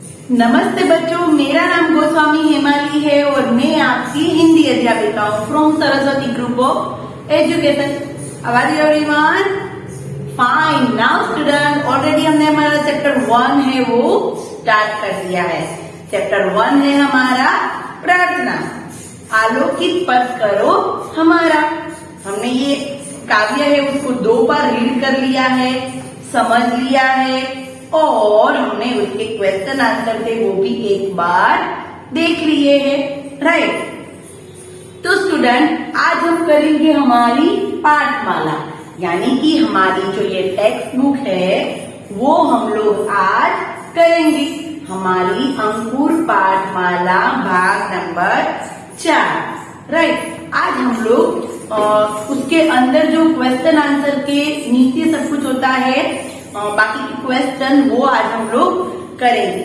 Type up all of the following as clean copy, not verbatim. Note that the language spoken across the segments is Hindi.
नमस्ते बच्चों, मेरा नाम गोस्वामी हेमाली है और मैं आपकी हिंदी अध्यापिका हूँ from Saraswati group of education. आवाज everyone fine. Now student, already हमने हमारा चैप्टर 1 है वो स्टार्ट कर दिया है। चैप्टर 1 है हमारा प्रार्थना। आलोकित पथ करो हमारा। हमने ये काव्य है उसको 2 बार रीड कर लिया है, समझ लिया है और हमने उसके क्वेश्चन आंसर थे वो भी एक बार देख लिए हैं, राइट। तो स्टूडेंट, आज हम करेंगे हमारी पाठमाला, यानी कि हमारी जो ये टेक्स्ट बुक है वो हम लोग आज करेंगे। हमारी अंकुर पाठमाला भाग नंबर 4, राइट। आज हम लोग उसके अंदर जो क्वेश्चन आंसर के नीचे सब कुछ होता है, बाकी के क्वेश्चन वो आज हम लोग करेंगे।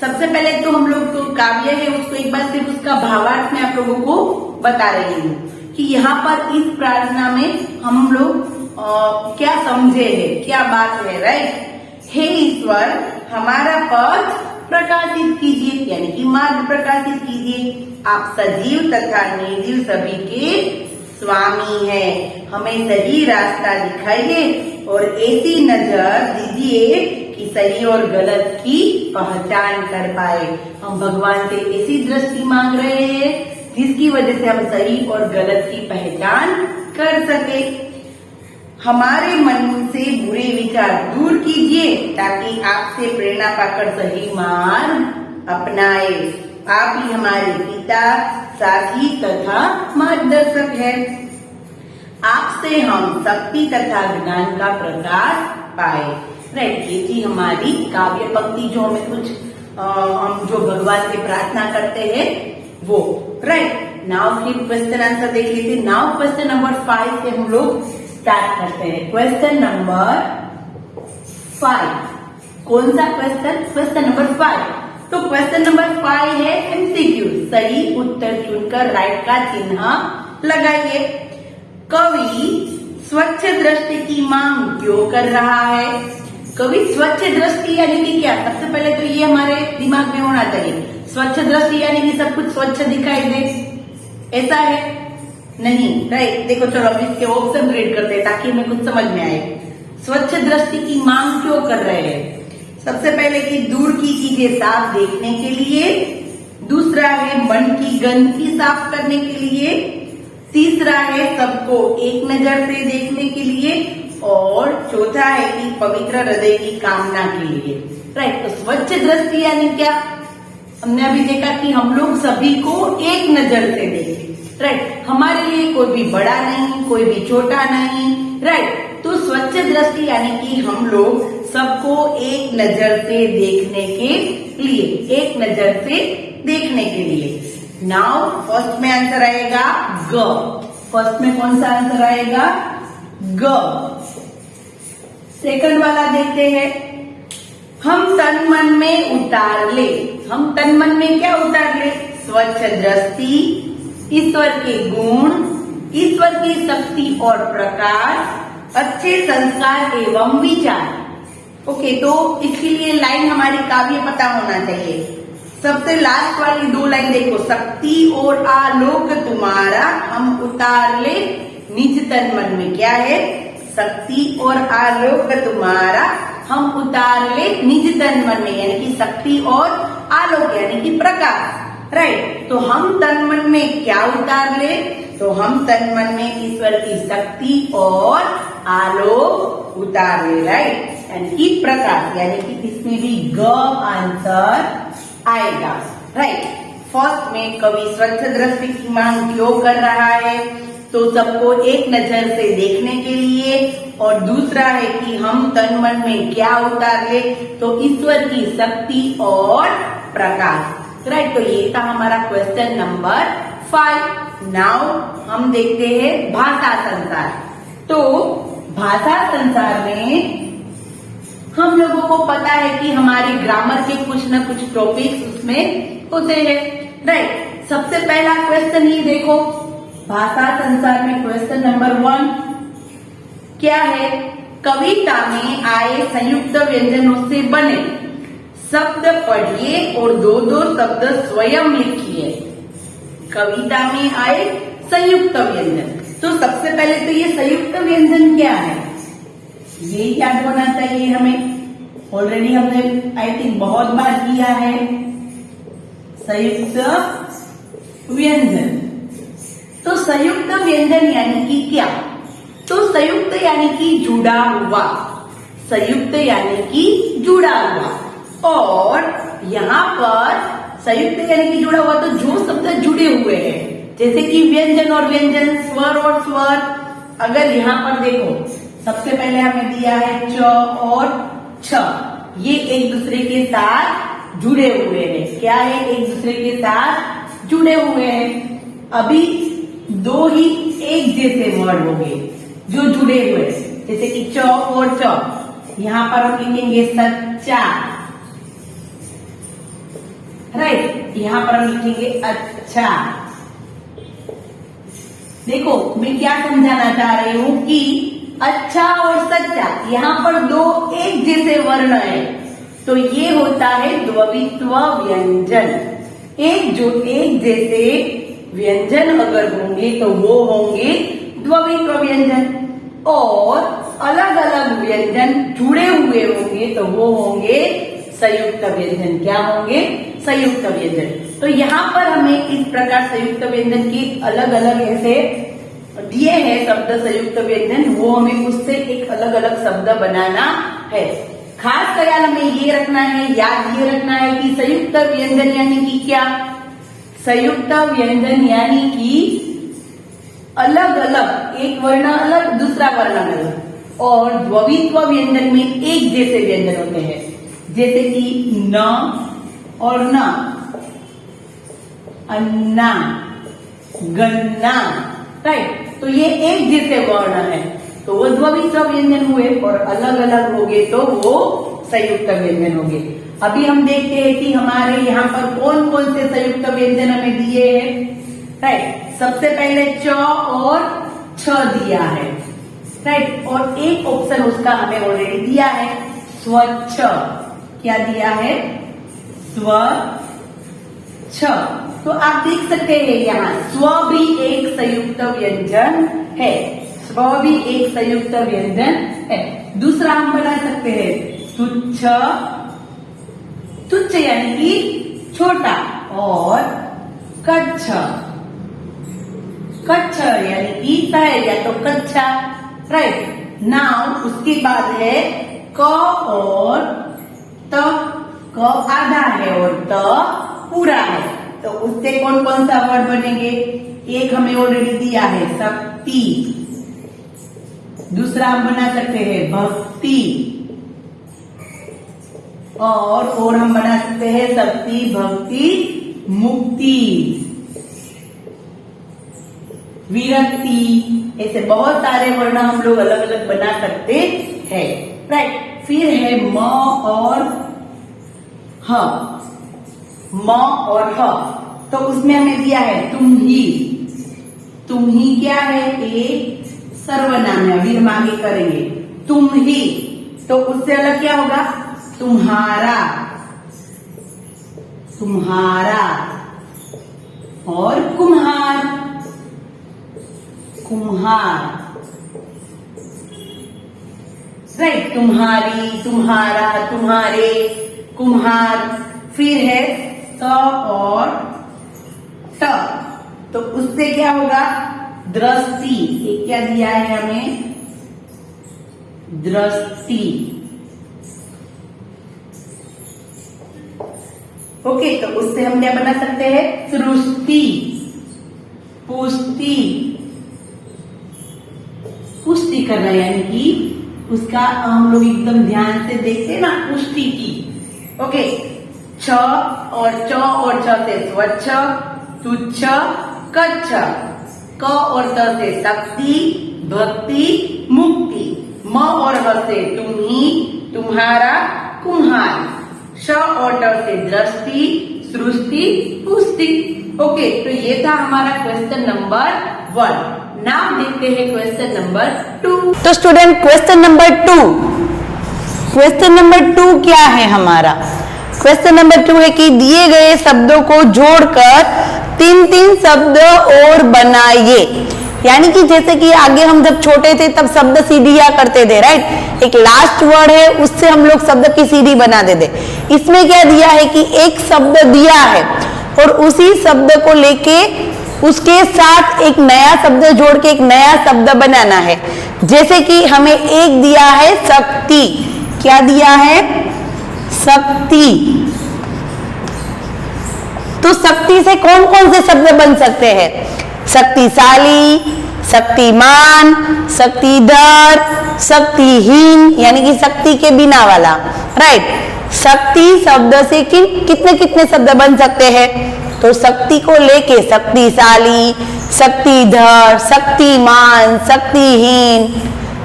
सबसे पहले तो हम लोग जो काव्य है उसको एक बार सिर्फ उसका भावार्थ में आप लोगों को बता रही हूँ कि यहाँ पर इस प्रार्थना में हम लोग क्या समझे है, क्या बात है, राइट। हे ईश्वर, हमारा पथ प्रकाशित कीजिए, यानी कि मार्ग प्रकाशित कीजिए। आप सजीव तथा निर्जीव सभी के स्वामी है, हमें सही रास्ता दिखाइए और ऐसी नजर दीजिए कि सही और गलत की पहचान कर पाए। हम भगवान से ऐसी दृष्टि मांग रहे हैं जिसकी वजह से हम सही और गलत की पहचान कर सके। हमारे मन से बुरे विचार दूर कीजिए ताकि आपसे प्रेरणा पाकर सही मार्ग अपनाए। आप ही हमारे पिता, साथी तथा मार्गदर्शक है। आपसे हम शक्ति तथा ज्ञान का प्रकाश पाए, राइट। ये थी हमारी काव्य पंक्ति जो हमें कुछ हम जो भगवान से प्रार्थना करते हैं वो, राइट। नाउ फिर क्वेश्चन आंसर देख लीजिए। नाउ क्वेश्चन नंबर 5 से हम लोग स्टार्ट करते हैं। क्वेश्चन नंबर 5, कौन सा क्वेश्चन? Question number 5। तो क्वेश्चन नंबर 5 है एमसीक्यू। सही उत्तर चुनकर राइट का चिन्ह लगाइए। कवि स्वच्छ दृष्टि की मांग क्यों कर रहा है? कवि स्वच्छ दृष्टि यानी कि क्या? सबसे पहले तो ये हमारे दिमाग में होना चाहिए। स्वच्छ दृष्टि यानी कि सब कुछ स्वच्छ दिखाई दे, ऐसा है? नहीं, राइट। देखो चलो हम इसके ऑप्शन रीड करते हैं ताकि हमें कुछ समझ में आए। स्वच्छ दृष्टि की मांग क्यों कर रहे हैं? सबसे पहले कि दूर की चीजें साफ देखने के लिए, दूसरा है मन की गंदगी साफ करने के लिए, तीसरा है सबको एक नजर से देखने के लिए और चौथा है कि पवित्र हृदय की कामना के लिए, राइट। तो स्वच्छ दृष्टि यानी क्या? हमने अभी देखा कि हम लोग सभी को एक नजर से देखें, राइट। हमारे लिए कोई भी बड़ा नहीं, कोई भी छोटा नहीं, राइट। तो स्वच्छ दृष्टि यानी कि हम लोग सबको एक नजर से देखने के लिए, एक नजर से देखने के लिए। नाउ फर्स्ट में आंसर आएगा ग। फर्स्ट में कौन सा आंसर आएगा? ग। सेकंड वाला देखते हैं। हम तन मन में उतार ले। हम तन मन में क्या उतार ले? स्वच्छ दृष्टि, ईश्वर के गुण, ईश्वर की शक्ति और प्रकाश, अच्छे संस्कार एवं विचार। ओके, तो इसके लिए लाइन हमारी काव्य पता होना चाहिए। सबसे लास्ट वाली 2 लाइन देखो। शक्ति और आलोक तुम्हारा हम उतार ले निज तन मन में। क्या है? शक्ति और आलोक तुम्हारा हम उतार ले निज तन मन में, यानी कि शक्ति और आलोक यानी कि प्रकाश, राइट। तो हम तन मन में क्या उतार ले? तो हम तन मन में ईश्वर की शक्ति और आलोक उतार ले, राइट, यानी कि प्रकाश, यानी कि इसमें भी ग आंसर आएगा, राइट। फर्स्ट में कवि स्वच्छ दृष्टि की मांग क्यों कर रहा है? तो सबको एक नजर से देखने के लिए, और दूसरा है कि हम तन मन में क्या उतार ले? तो ईश्वर की शक्ति और प्रकाश, राइट। तो ये था हमारा क्वेश्चन नंबर 5। नाउ हम देखते हैं भाषा संसार। तो भाषा संसार में हम लोगों को पता है कि हमारे ग्रामर के कुछ न कुछ टॉपिक्स उसमें होते हैं, राइट। सबसे पहला क्वेश्चन ही देखो, भाषा संसार में क्वेश्चन नंबर 1 क्या है? कविता में आए संयुक्त व्यंजनों से बने शब्द पढ़िए और दो दो शब्द स्वयं लिखिए। कविता में आए संयुक्त व्यंजन। तो सबसे पहले तो ये संयुक्त व्यंजन क्या है ये याद होना चाहिए हमें। ऑलरेडी हमने आई थिंक बहुत बार किया है संयुक्त व्यंजन। तो संयुक्त व्यंजन यानी कि क्या? तो संयुक्त यानी कि जुड़ा हुआ, संयुक्त यानी कि जुड़ा हुआ। और यहाँ पर संयुक्त यानी कि जुड़ा हुआ तो जो शब्द जुड़े हुए हैं, जैसे कि व्यंजन और व्यंजन, स्वर और स्वर। अगर यहाँ पर देखो सबसे पहले हमें दिया है च और छ, ये एक दूसरे के साथ जुड़े हुए हैं। क्या है? एक दूसरे के साथ जुड़े हुए हैं। अभी दो ही एक जैसे वर्ड होंगे जो जुड़े हुए, जैसे कि च और च। यहाँ पर हम लिखेंगे सच्चा, राइट। यहाँ पर हम लिखेंगे अच्छा। देखो मैं क्या समझाना चाह रही हूँ कि अच्छा और सच्चा, यहाँ पर दो एक जैसे वर्ण है, तो ये होता है द्वित्व व्यंजन। एक जैसे व्यंजन अगर होंगे तो वो होंगे द्वित्व व्यंजन, और अलग अलग व्यंजन जुड़े हुए होंगे तो वो होंगे संयुक्त व्यंजन। क्या होंगे? संयुक्त व्यंजन। तो यहाँ पर हमें इस प्रकार संयुक्त व्यंजन की अलग अलग ऐसे दिए हैं शब्द संयुक्त व्यंजन, वो हमें उससे एक अलग अलग शब्द बनाना है। खास ख्याल हमें ये रखना है, याद ये रखना है कि संयुक्त व्यंजन यानी कि क्या? संयुक्त व्यंजन यानी कि अलग अलग, एक वर्ण अलग दूसरा वर्ण अलग। और द्वित्व व्यंजन में एक जैसे व्यंजन होते हैं, जैसे कि न और न, अन्ना, गन्ना, राइट। तो ये एक जैसे वर्ण है तो वो द्वित्व व्यंजन हुए, और अलग अलग हो गए तो वो संयुक्त व्यंजन हो गए। अभी हम देखते हैं कि हमारे यहाँ पर कौन कौन से संयुक्त व्यंजन हमें दिए हैं, राइट। सबसे पहले च और छ दिया है, राइट। और एक ऑप्शन उसका हमें ऑलरेडी दिया है स्वच्छ। क्या दिया है? स्वच्छ। तो आप देख सकते हैं यहाँ स्व भी एक संयुक्त व्यंजन है, स्व भी एक संयुक्त व्यंजन है। दूसरा हम बना सकते हैं तुच्छ, तुच्छ यानी कि छोटा, और कच्छ, कच्छ यानी कि तय या तो कच्चा, राइट। नाउ उसके बाद है क और त। क आधा है और त पूरा है, तो उससे कौन कौन सा वर्ड बनेंगे? एक हमें ऑलरेडी दिया है शक्ति, दूसरा हम बना सकते हैं भक्ति, और हम बना सकते हैं शक्ति, भक्ति, मुक्ति, विरक्ति। ऐसे बहुत सारे वर्ण हम लोग अलग अलग बना सकते हैं, राइट। फिर है म और ह, म और ह। तो उसमें हमें दिया है तुम ही। तुम ही क्या है? एक सर्वनाम है, अभी हम आगे करेंगे। तुम ही, तो उससे अलग क्या होगा? तुम्हारा, तुम्हारा, और कुम्हार, कुम्हार, राइट। तुम्हारी, तुम्हारा, तुम्हारे, कुम्हार। फिर है त और ट, तो उससे क्या होगा? दृष्टि। ये क्या दिया है हमें? दृष्टि। ओके, तो उससे हम क्या बना सकते हैं? सृष्टि, पुष्टि, पुष्टि करना, यानी कि उसका हम लोग एकदम ध्यान से देखते हैं ना, पुष्टि की। ओके, छ और छ से स्वच्छ, तुच्छ, कच्छ। क और त से शक्ति, भक्ति, मुक्ति। म और ह से तुम्ही, तुम्हारा, कुम्हार। श और ट से दृष्टि, सृष्टि, पुष्टि। ओके, तो ये था हमारा क्वेश्चन नंबर 1। नाउ देखते हैं क्वेश्चन नंबर 2। तो student question number 2, question number 2 क्या है हमारा? क्वेश्चन नंबर 2 है कि दिए गए शब्दों को जोड़कर 3-3 शब्द और बनाइए। यानी कि जैसे कि आगे हम जब छोटे थे तब शब्द सीधी दिया करते थे, राइट। एक लास्ट वर्ड है उससे हम लोग शब्द की सीधी बना देते। इसमें क्या दिया है कि एक शब्द दिया है और उसी शब्द को लेके उसके साथ एक नया शब्द जोड़ के एक नया शब्द बनाना है। जैसे कि हमें एक दिया है शक्ति, क्या दिया है? शक्ति। तो शक्ति से कौन कौन से शब्द बन सकते हैं? शक्तिशाली, शक्तिमान, शक्तिधर, शक्तिहीन, यानी कि शक्ति के बिना वाला, राइट। शक्ति शब्द से कितने कितने शब्द बन सकते हैं? तो शक्ति को लेके शक्तिशाली, शक्तिधर, शक्तिमान, शक्तिहीन,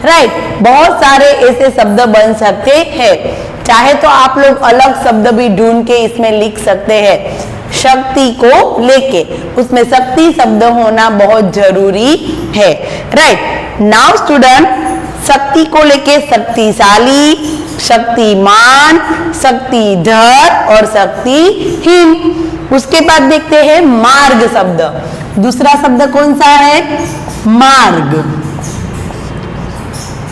राइट। बहुत सारे ऐसे शब्द बन सकते हैं। चाहे तो आप लोग अलग शब्द भी ढूंढ के इसमें लिख सकते हैं। शक्ति को लेके उसमें शक्ति शब्द होना बहुत जरूरी है, राइट। नाउ स्टूडेंट, शक्ति को लेके शक्तिशाली, शक्तिमान, शक्तिधर और शक्तिहीन। उसके बाद देखते हैं मार्ग शब्द। दूसरा शब्द कौन सा है? मार्ग।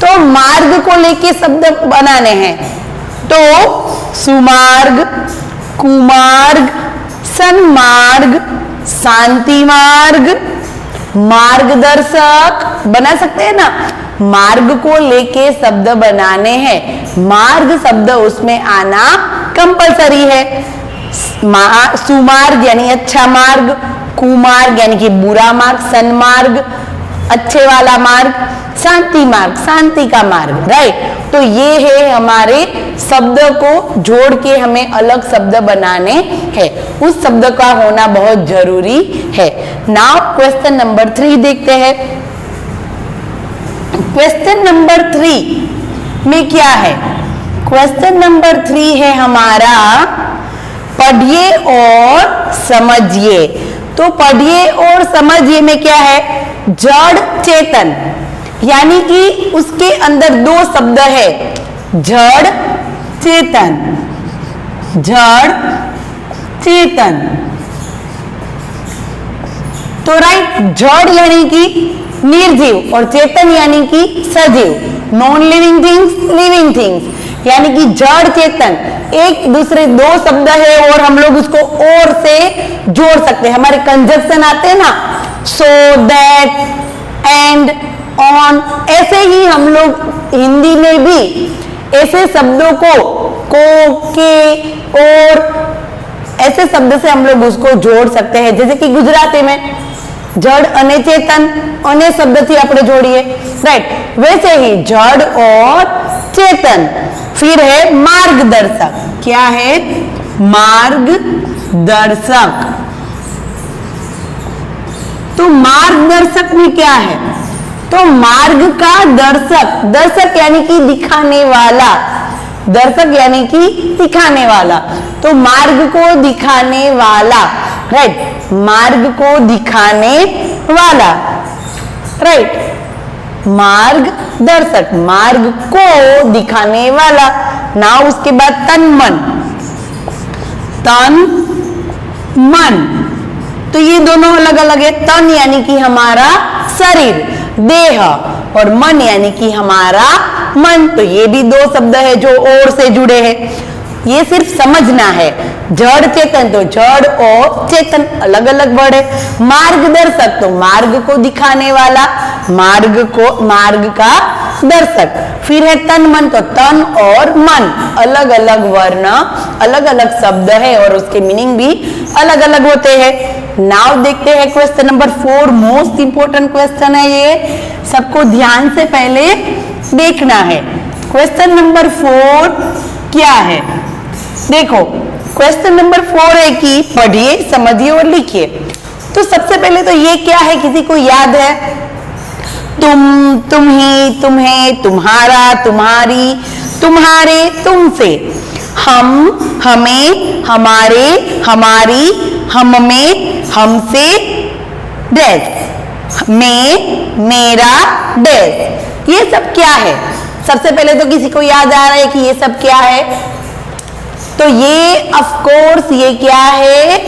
तो मार्ग को लेके शब्द बनाने हैं। तो सुमार्ग, कुमार्ग, सन्मार्ग, शांति मार्ग, मार्गदर्शक बना सकते हैं ना। मार्ग को लेके शब्द बनाने हैं। मार्ग शब्द उसमें आना कंपलसरी है। सुमार्ग यानी अच्छा मार्ग, कुमार्ग यानी कि बुरा मार्ग, सन्मार्ग अच्छे वाला मार्ग, शांति मार्ग शांति का मार्ग, राइट। तो ये है हमारे शब्द को जोड़ के हमें अलग शब्द बनाने हैं। उस शब्द का होना बहुत जरूरी है। नाउ क्वेश्चन नंबर 3 देखते हैं। क्वेश्चन नंबर 3 में क्या है? क्वेश्चन नंबर 3 है हमारा पढ़िए और समझिए। तो पढ़िए और समझिए में क्या है? जड़ चेतन, यानी कि उसके अंदर 2 शब्द है, जड़ चेतन, जड़ चेतन। तो राइट, जड़ यानी कि निर्जीव और चेतन यानी कि सजीव, non living things, living things, यानी कि जड़ चेतन एक दूसरे 2 शब्द है और हम लोग उसको और से जोड़ सकते हैं। हमारे कंजक्शन आते हैं ना, सो, दैट, एंड, ऑन। ऐसे ही हम लोग हिंदी में भी ऐसे शब्दों को के, और ऐसे शब्द से हम लोग उसको जोड़ सकते हैं। जैसे कि गुजराती में जड़ अने चेतन, अने शब्द थी आपने जोड़िए, राइट। वैसे ही जड़ और चेतन। फिर है मार्गदर्शक। क्या है? मार्गदर्शक। तो मार्गदर्शक में क्या है? तो मार्ग का दर्शक, दर्शक यानी कि दिखाने वाला, दर्शक यानी कि दिखाने वाला। तो मार्ग को दिखाने वाला, राइट, मार्ग को दिखाने वाला, राइट। मार्ग दर्शक, मार्ग को दिखाने वाला। ना उसके बाद तन मन, तन मन। तो ये दोनों अलग अलग है। तन यानी कि हमारा शरीर, देह, और मन यानी कि हमारा मन। तो ये भी 2 शब्द है जो और से जुड़े हैं। ये सिर्फ समझना है। जड़ चेतन, तो जड़ और चेतन अलग अलग वर्ड है। मार्गदर्शक, तो मार्ग को दिखाने वाला, मार्ग का दर्शक। फिर है तन मन, तो तन और मन अलग अलग वर्ण, अलग अलग शब्द है और उसके मीनिंग भी अलग अलग होते हैं। नाउ देखते हैं question number 4, most important question है ये, सबको ध्यान से पहले देखना है। क्वेश्चन नंबर 4 क्या है? देखो, क्वेश्चन नंबर 4 है कि पढ़िए, समझिए और लिखिए। तो सबसे पहले तो ये क्या है, किसी को याद है? तुम, तुम्ही, तुम्हें, तुम्हारा, तुम्हारी, तुम्हारे, तुमसे, हम, हमें, हमारे, हमारी, हम में, हमसे, डैश, में, मेरा, डैश। ये सब क्या है? सबसे पहले तो किसी को याद आ रहा है कि ये सब क्या है? तो ये ऑफ कोर्स ये क्या है?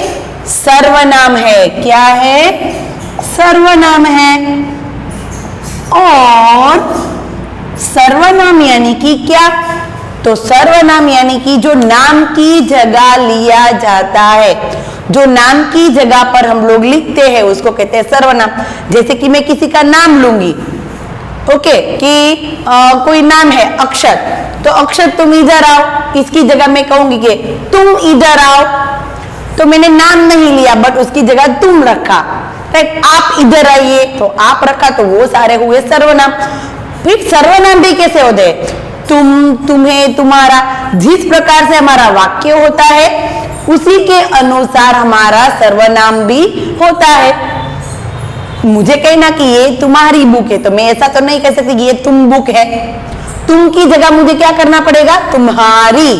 सर्वनाम है। क्या है? सर्वनाम है। और सर्वनाम यानी कि क्या? तो सर्वनाम यानी कि जो नाम की जगह लिया जाता है, जो नाम की जगह पर हम लोग लिखते हैं उसको कहते हैं सर्वनाम। जैसे कि मैं किसी का नाम लूंगी, ओके, कि कोई नाम है अक्षर, तो अक्षर तुम इधर आओ, इसकी जगह मैं कहूंगी कि तुम इधर आओ। तो मैंने नाम नहीं लिया बट उसकी जगह तुम रखा, राइट। आप इधर आइए, तो आप रखा, तो वो सारे हुए सर्वनाम। फिर सर्वनाम भी कैसे होते हैं? तुम, तुम्हें, तुम्हारा, जिस प्रकार से हमारा वाक्य होता है उसी के अनुसार हमारा सर्वनाम भी होता है। मुझे कहना कि ये तुम्हारी बुक है, तो मैं ऐसा तो नहीं कह सकती कि ये तुम बुक है। तुम की जगह मुझे क्या करना पड़ेगा? तुम्हारी,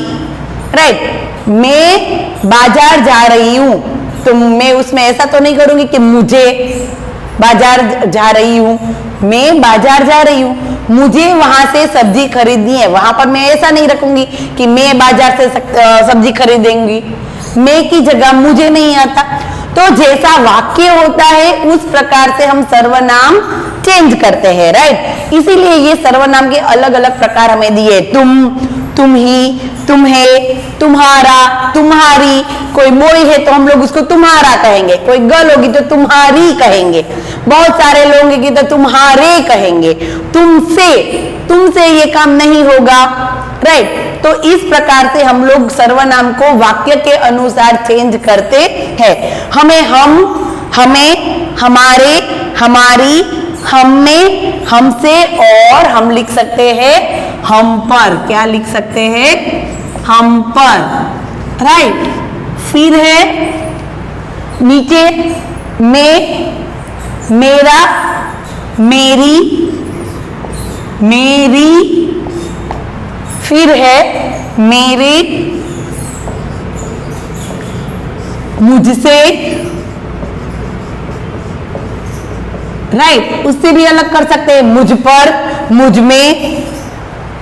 राइट। मैं बाजार जा रही हूं, तो मैं उसमें ऐसा तो नहीं करूंगी कि मुझे बाजार जा रही हूं। मैं बाजार जा रही हूं, मुझे वहां से सब्जी खरीदनी है, वहां पर मैं ऐसा नहीं रखूंगी कि मैं बाजार से सब्जी खरीदेंगी। मैं की जगह मुझे नहीं आता। तो जैसा वाक्य होता है उस प्रकार से हम सर्वनाम चेंज करते हैं, राइट। इसीलिए ये सर्वनाम के अलग अलग प्रकार हमें दिए। तुम, तुम ही, तुम्हें, तुम्हारा, तुम्हारी। कोई बॉय है तो हम लोग उसको तुम्हारा कहेंगे, कोई गर्ल होगी तो तुम्हारी कहेंगे, बहुत सारे लोग होंगे तो तुम्हारे कहेंगे। तुमसे, तुमसे ये काम नहीं होगा, राइट। तो इस प्रकार से हम लोग सर्वनाम को वाक्य के अनुसार चेंज करते हैं। हमें हम, हमें, हमारे, हमारी, हम में, हमसे, और हम लिख सकते हैं हम पर। क्या लिख सकते हैं? हम पर, राइट। फिर है नीचे मैं, मेरा, मेरी, मेरी। फिर है मेरे, मुझसे, राइट। उससे भी अलग कर सकते हैं, मुझ पर, मुझ में,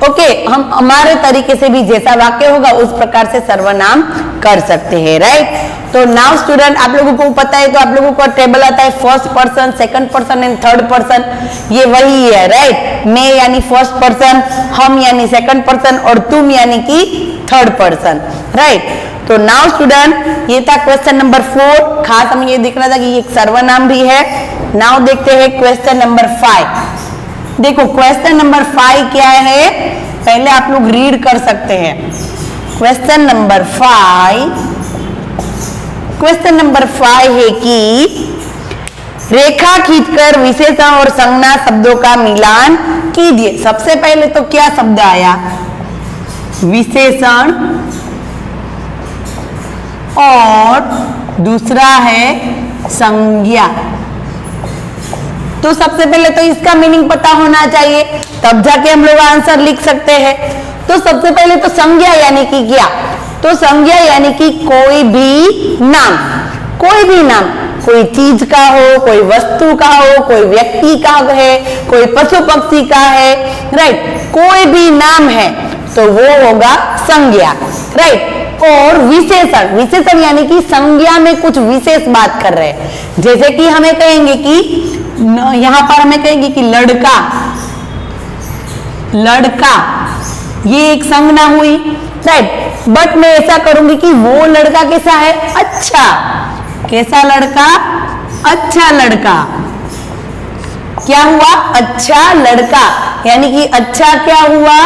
ओके। हम हमारे तरीके से भी जैसा वाक्य होगा उस प्रकार से सर्वनाम कर सकते हैं, राइट। तो नाउ स्टूडेंट, आप लोगों को पता है, तो आप लोगों को टेबल आता है first person, second person and third person. ये वही है, राइट। मैं यानी फर्स्ट पर्सन, हम यानी सेकंड पर्सन, और तुम यानी कि थर्ड पर्सन, राइट। तो नाउ स्टूडेंट, ये था क्वेश्चन नंबर 4। खास हमें ये दिख रहा था कि एक सर्वनाम भी है। नाउ देखते हैं क्वेश्चन नंबर 5। देखो क्वेश्चन नंबर 5 क्या है, पहले आप लोग रीड कर सकते हैं। क्वेश्चन नंबर 5, क्वेश्चन नंबर 5 है कि रेखा खींचकर विशेषण और संज्ञा शब्दों का मिलान कीजिए। सबसे पहले तो क्या शब्द आया? विशेषण, और दूसरा है संज्ञा। तो सबसे पहले तो इसका मीनिंग पता होना चाहिए, तब जाके हम लोग आंसर लिख सकते हैं। तो सबसे पहले तो संज्ञा यानी कि क्या? तो संज्ञा यानी कि कोई भी नाम, कोई भी नाम, कोई चीज का हो, कोई वस्तु का हो, कोई व्यक्ति का है, कोई पशु पक्षी का है, राइट। कोई भी नाम है तो वो होगा संज्ञा, राइट। और विशेषण, विशेषण यानी कि संज्ञा में कुछ विशेष बात कर रहे हैं। जैसे कि हमें कहेंगे कि यहां पर हमें कहेंगे कि लड़का, लड़का, ये एक संज्ञा हुई, राइट। बट मैं ऐसा करूंगी कि वो लड़का कैसा है? अच्छा। कैसा लड़का? अच्छा लड़का। क्या हुआ? अच्छा लड़का, यानी कि अच्छा क्या हुआ?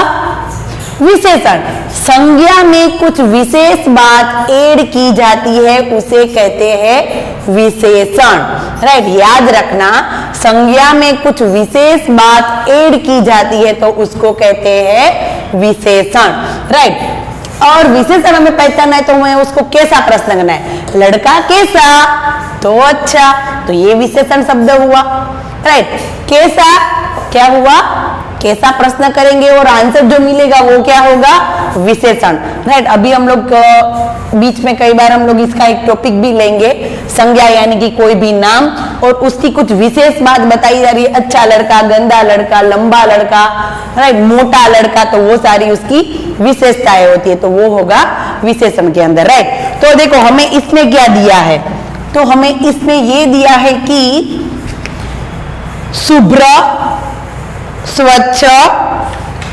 विशेषण। संज्ञा में कुछ विशेष बात ऐड की जाती है, उसे कहते हैं विशेषण, राइट। याद रखना, संज्ञा में कुछ विशेष बात ऐड की जाती है तो उसको कहते हैं विशेषण, राइट। और विशेषण हमें पहचानना है तो हमें उसको कैसा प्रश्न करना है? लड़का कैसा? तो अच्छा, तो ये विशेषण शब्द हुआ, राइट। कैसा क्या हुआ? कैसा प्रश्न करेंगे और आंसर जो मिलेगा वो क्या होगा, विशेषण। राइट, अभी हम लोग बीच में कई बार हम लोग इसका एक टॉपिक भी लेंगे, संज्ञा यानी कि कोई भी नाम और उसकी कुछ विशेष बात बताई जा रही है, अच्छा लड़का, गंदा लड़का, लंबा लड़का, राइट, मोटा लड़का, तो वो सारी उसकी विशेषताएं होती है, तो वो होगा विशेषण के अंदर। राइट, तो देखो हमें इसमें क्या दिया है, तो हमें इसमें ये दिया है कि शुभ्र, स्वच्छ,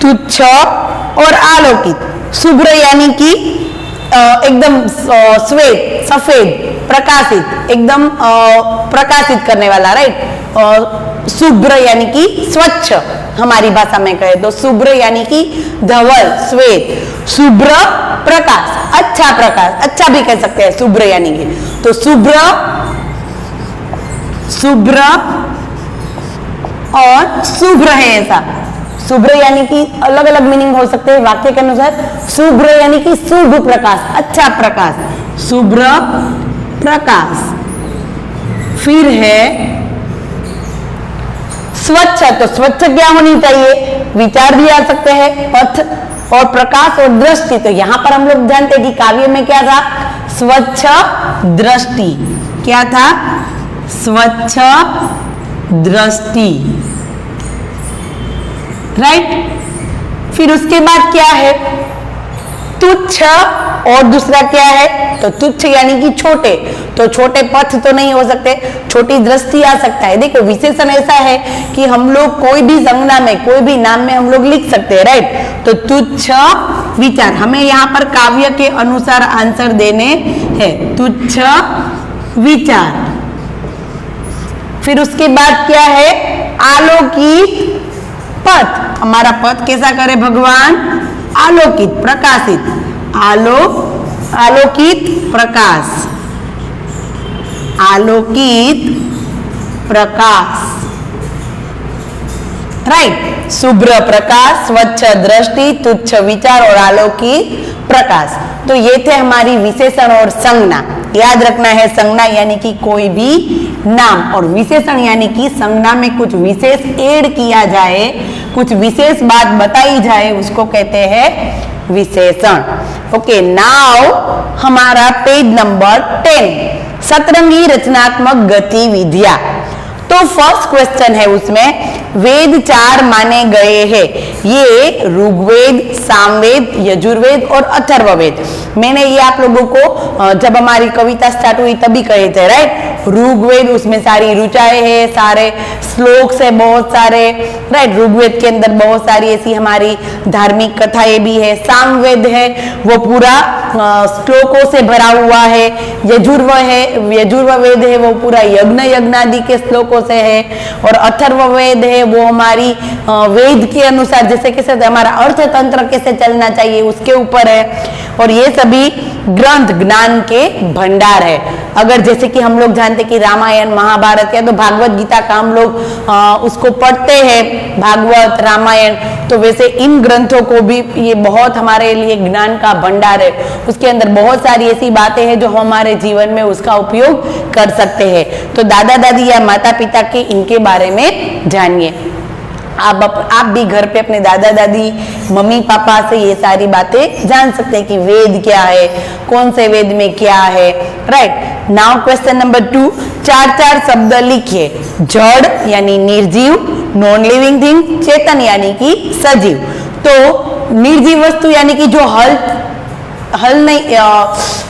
तुच्छ और आलोकित। शुभ्र यानी कि एकदम श्वेत, सफेद, प्रकाशित, एकदम प्रकाशित करने वाला। राइट, शुभ्र यानी कि स्वच्छ, हमारी भाषा में कहे तो शुभ्र यानी कि धवल, श्वेत। शुभ्र प्रकाश, अच्छा प्रकाश, अच्छा भी कह सकते हैं शुभ्र यानी कि, तो शुभ्र, शुभ्र और शुभ्र है ऐसा। शुभ्र यानी कि अलग अलग मीनिंग हो सकते हैं वाक्य के अनुसार। शुभ्र यानी कि शुभ प्रकाश, अच्छा प्रकाश, शुभ्र प्रकाश। फिर है स्वच्छ, तो स्वच्छ क्या होनी चाहिए, विचार भी आ सकते हैं, पथ और प्रकाश और दृष्टि। तो यहां पर हम लोग जानते हैं कि काव्य में क्या था, स्वच्छ दृष्टि। क्या था, स्वच्छ दृष्टि। राइट, फिर उसके बाद क्या है, तुच्छ और दूसरा क्या है, तो तुच्छ यानी कि छोटे, तो छोटे पथ तो नहीं हो सकते, छोटी दृष्टि आ सकता है। देखो विशेषण ऐसा है कि हम लोग कोई भी संज्ञा में, कोई भी नाम में हम लोग लिख सकते हैं। राइट, तो तुच्छ विचार, हमें यहाँ पर काव्य के अनुसार आंसर देने हैं, तुच्छ विचार। फिर उसके बाद क्या है, आलोकित पथ, हमारा पथ कैसा करे भगवान, आलोकित, प्रकाशित, आलोकित प्रकाश, आलोकित प्रकाश। राइट, शुभ्र प्रकाश, स्वच्छ दृष्टि, तुच्छ विचार और आलोकित प्रकाश। तो ये थे हमारी विशेषण और संज्ञा। याद रखना है, संज्ञा यानी कि कोई भी नाम और विशेषण यानी कि संज्ञा में कुछ विशेष ऐड किया जाए, कुछ विशेष बात बताई जाए, उसको कहते हैं विशेषण। ओके, नाउ हमारा पेज नंबर 10, सतरंगी रचनात्मक गतिविधियां। तो फर्स्ट क्वेश्चन है उसमें, वेद 4 माने गए हैं, ये ऋग्वेद, सामवेद, यजुर्वेद और अथर्ववेद। मैंने ये आप लोगों को जब हमारी कविता स्टार्ट हुई तभी कहे थे। राइट, ऋग्वेद उसमें सारी ऋचाएं हैं, सारे श्लोक है बहुत सारे। राइट, ऋग्वेद के अंदर बहुत सारी ऐसी हमारी धार्मिक कथाएं भी है। सामवेद है वो पूरा श्लोकों से भरा हुआ है। यजुर्वेद है वो पूरा यज्ञ आदि के श्लोकों से है। और अथर्ववेद है वो हमारी वेद के अनुसार जैसे कैसे हमारा अर्थतंत्र कैसे चलना चाहिए उसके ऊपर है। और ये सभी ग्रंथ ज्ञान के भंडार है। अगर जैसे कि हम लोग जानते कि रामायण, महाभारत या तो भागवत गीता का हम लोग उसको पढ़ते हैं, भागवत, रामायण, तो वैसे इन ग्रंथों को भी ये बहुत हमारे लिए ज्ञान का भंडार है। उसके अंदर बहुत सारी ऐसी बातें हैं जो हमारे जीवन में उसका उपयोग कर सकते हैं। तो दादा दादी या माता पिता के इनके बारे में जानिए। आप भी घर पे अपने दादा दादी, मम्मी पापा से ये सारी बातें जान सकते हैं कि वेद क्या है, कौन से वेद में क्या है। राइट, नाउ क्वेश्चन नंबर 2, 4 शब्द लिखिए। जड़ यानी निर्जीव, नॉन लिविंग थिंग, चेतन यानी कि सजीव। तो निर्जीव वस्तु यानी कि जो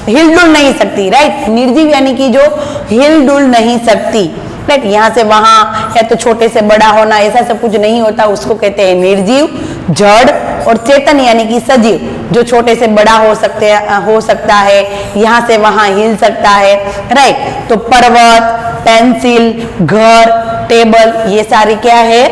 हिलडुल नहीं सकती। राइट, निर्जीव यानी कि जो हिलडुल नहीं सकती। राइट, यहाँ से वहां या तो छोटे से बड़ा होना, ऐसा सब कुछ नहीं होता, उसको कहते हैं निर्जीव। जड़ और चेतन यानी कि सजीव, जो छोटे से बड़ा हो सकता है, यहाँ से वहां हिल सकता है। राइट, तो पर्वत, पेंसिल, घर, टेबल, ये सारे क्या है,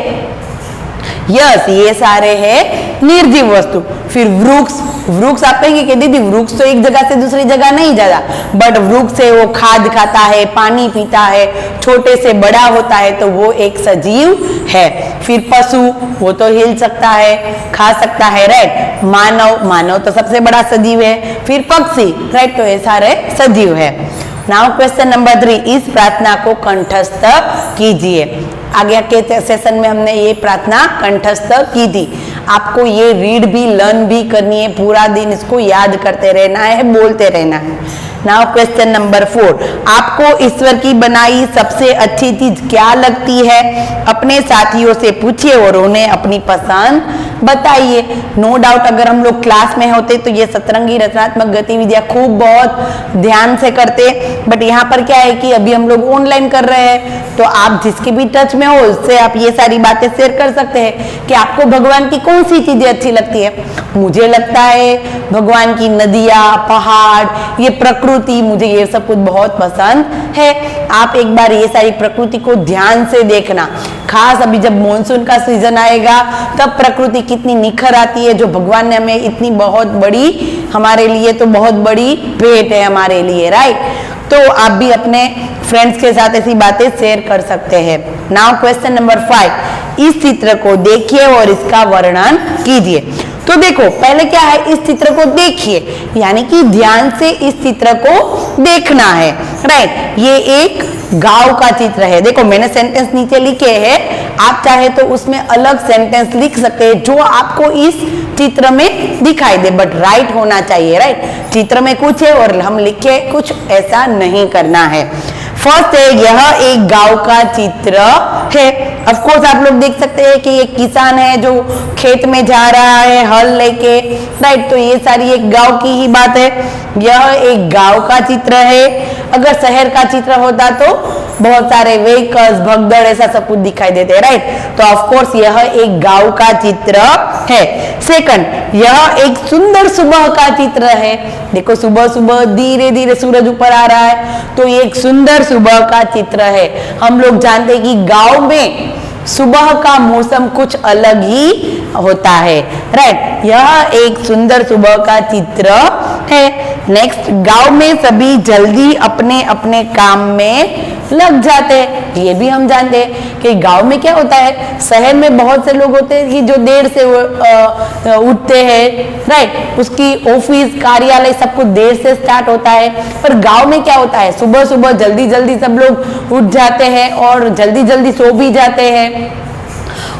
यस, ये सारे हैं निर्जीव वस्तु। फिर वृक्ष आप कहेंगे कि दीदी वृक्ष तो एक जगह से दूसरी जगह नहीं जाता, बट वृक्ष से वो खाद खाता है, पानी पीता है, छोटे से बड़ा होता है, तो वो एक सजीव है। फिर पशु, वो तो हिल सकता है, खा सकता है। राइट, मानव तो सबसे बड़ा सजीव है। फिर पक्षी, राइट, तो ये सारे सजीव है। नाउ क्वेश्चन नंबर 3, इस प्रार्थना को कंठस्थ कीजिए। आगे के सेशन में हमने ये प्रार्थना कंठस्थ की थी। आपको ये रीड भी लर्न भी करनी है, पूरा दिन इसको याद करते रहना है, बोलते रहना है। नाउ क्वेश्चन नंबर 4, आपको ईश्वर की बनाई सबसे अच्छी चीज क्या लगती है? अपने साथियों से पूछिए और उन्हें अपनी पसंद बताइए। नो डाउट अगर हम लोग क्लास में होते तो ये सतरंगी रचनात्मक गतिविधियां खूब बहुत ध्यान से करते, बट यहाँ पर क्या है कि अभी हम लोग ऑनलाइन कर रहे हैं, तो आप जिसके भी टच में हो उससे आप ये सारी बातें शेयर कर सकते हैं कि आपको भगवान की कौन सी चीजें अच्छी लगती है। मुझे लगता है भगवान की नदियां, पहाड़, ये प्रकृति, मुझे ये सब कुछ बहुत पसंद है। आप एक बार ये सारी प्रकृति को ध्यान से देखना, खास अभी जब मॉनसून का सीजन आएगा तब प्रकृति कितनी निखर आती है, जो भगवान ने हमें इतनी बहुत बड़ी, हमारे लिए तो बहुत बड़ी भेंट है हमारे लिए, राइट। तो आप भी अपने फ्रेंड्स के साथ ऐसी बातें शेयर कर सकते हैं। नाउ क्वेश्चन नंबर 5, इस चित्र को देखिए और इसका वर्णन कीजिए। तो देखो पहले क्या है, इस चित्र को देखिए, यानी कि ध्यान से इस चित्र को देखना है, राइट। ये एक गांव का चित्र है। देखो मैंने सेंटेंस नीचे लिखे हैं, आप चाहे तो उसमें अलग सेंटेंस लिख सकते हैं जो आपको इस चित्र में दिखाई दे, बट राइट होना चाहिए, राइट। चित्र में कुछ है और हम लिखे कुछ, ऐसा नहीं करना है। फर्स्ट है, यह एक गांव का चित्र है। ऑफ कोर्स आप लोग देख सकते हैं कि एक किसान है जो खेत में जा रहा है हल लेके, राइट। तो ये सारी एक गांव की ही बात है। यह एक गांव का चित्र है। अगर शहर का चित्र होता तो बहुत सारे व्हीकल्स, भगदड़, ऐसा सब कुछ दिखाई देते हैं, राइट। तो ऑफ कोर्स यह एक गांव का चित्र है। सेकंड, यह एक सुंदर सुबह का चित्र है। देखो सुबह सुबह धीरे धीरे सूरज ऊपर आ रहा है, तो ये एक सुंदर सुबह का चित्र है। हम लोग जानते हैं कि गांव में सुबह का मौसम कुछ अलग ही होता है, राइट। यह एक सुंदर सुबह का चित्र है। नेक्स्ट, गांव में सभी जल्दी अपने अपने काम में लग जाते हैं। ये भी हम जानते हैं कि गांव में क्या होता है, शहर में बहुत से लोग होते हैं कि जो देर से उठते हैं, राइट। उसकी ऑफिस, कार्यालय सब कुछ देर से स्टार्ट होता है, पर गांव में क्या होता है, सुबह सुबह जल्दी जल्दी सब लोग उठ जाते हैं और जल्दी जल्दी सो भी जाते हैं।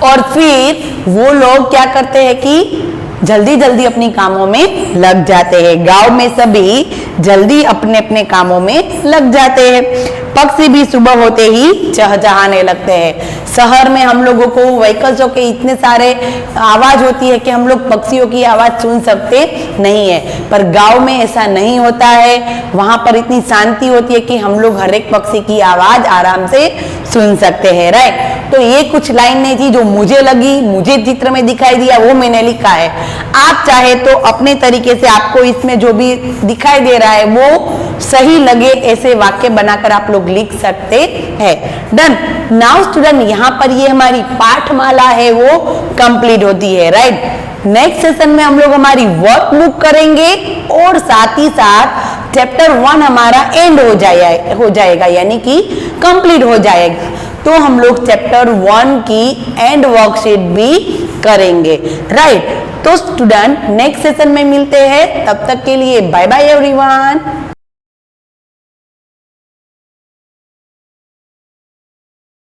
और फिर वो लोग क्या करते हैं कि जल्दी जल्दी अपनी कामों में लग जाते हैं। गांव में सभी जल्दी अपने अपने कामों में लग जाते हैं। पक्षी भी सुबह होते ही चहचहाने लगते हैं। शहर में हम लोगों को व्हीकल्सों के इतने सारे आवाज होती है कि हम लोग पक्षियों की आवाज सुन सकते नहीं है, पर गांव में ऐसा नहीं होता है। वहां पर इतनी शांति होती है कि हम लोग हर एक पक्षी की आवाज आराम से सुन सकते हैं, राइट। तो ये कुछ लाइनें थी जो मुझे लगी, मुझे चित्र में दिखाई दिया, वो मैंने लिखा है। आप चाहे तो अपने तरीके से, आपको इसमें जो भी दिखाई दे रहा है वो सही लगे ऐसे वाक्य बनाकर आप लोग लिख सकते हैं। डन। नाउ स्टूडेंट, यहाँ पर ये हमारी पाठमाला है वो कंप्लीट होती है, राइट। नेक्स्ट सेशन में हम लोग हमारी वर्कबुक करेंगे और साथ ही साथ चैप्टर 1 हमारा एंड हो जाएगा, यानी कि कंप्लीट हो जाएगा। तो हम लोग चैप्टर 1 की एंड वर्कशीट भी करेंगे, राइट। तो स्टूडेंट नेक्स्ट सेशन में मिलते हैं, तब तक के लिए बाय बाय एवरीवन।